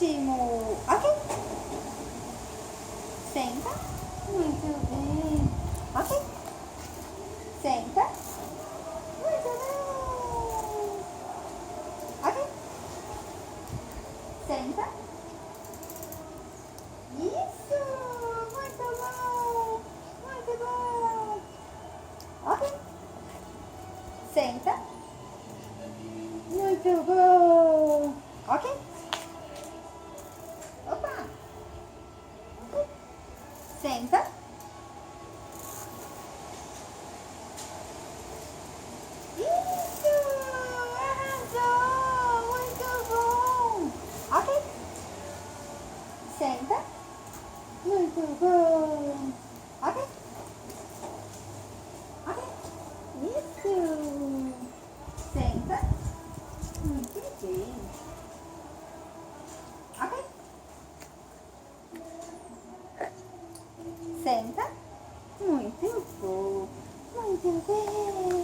Ótimo. Ok. Senta. Muito bem. Ok. Senta. Muito bem. Ok. Senta. Isso. Muito bom. Muito bom. Ok. Senta. Muito bom. Ok. Opa. Ok. Senta. Isso! Arrasou! Muito bom! Ok. Senta. Muito bom! Ok. Ok. Isso! Senta. Muito bem. Ok. Senta. Muito bom. Muito bem.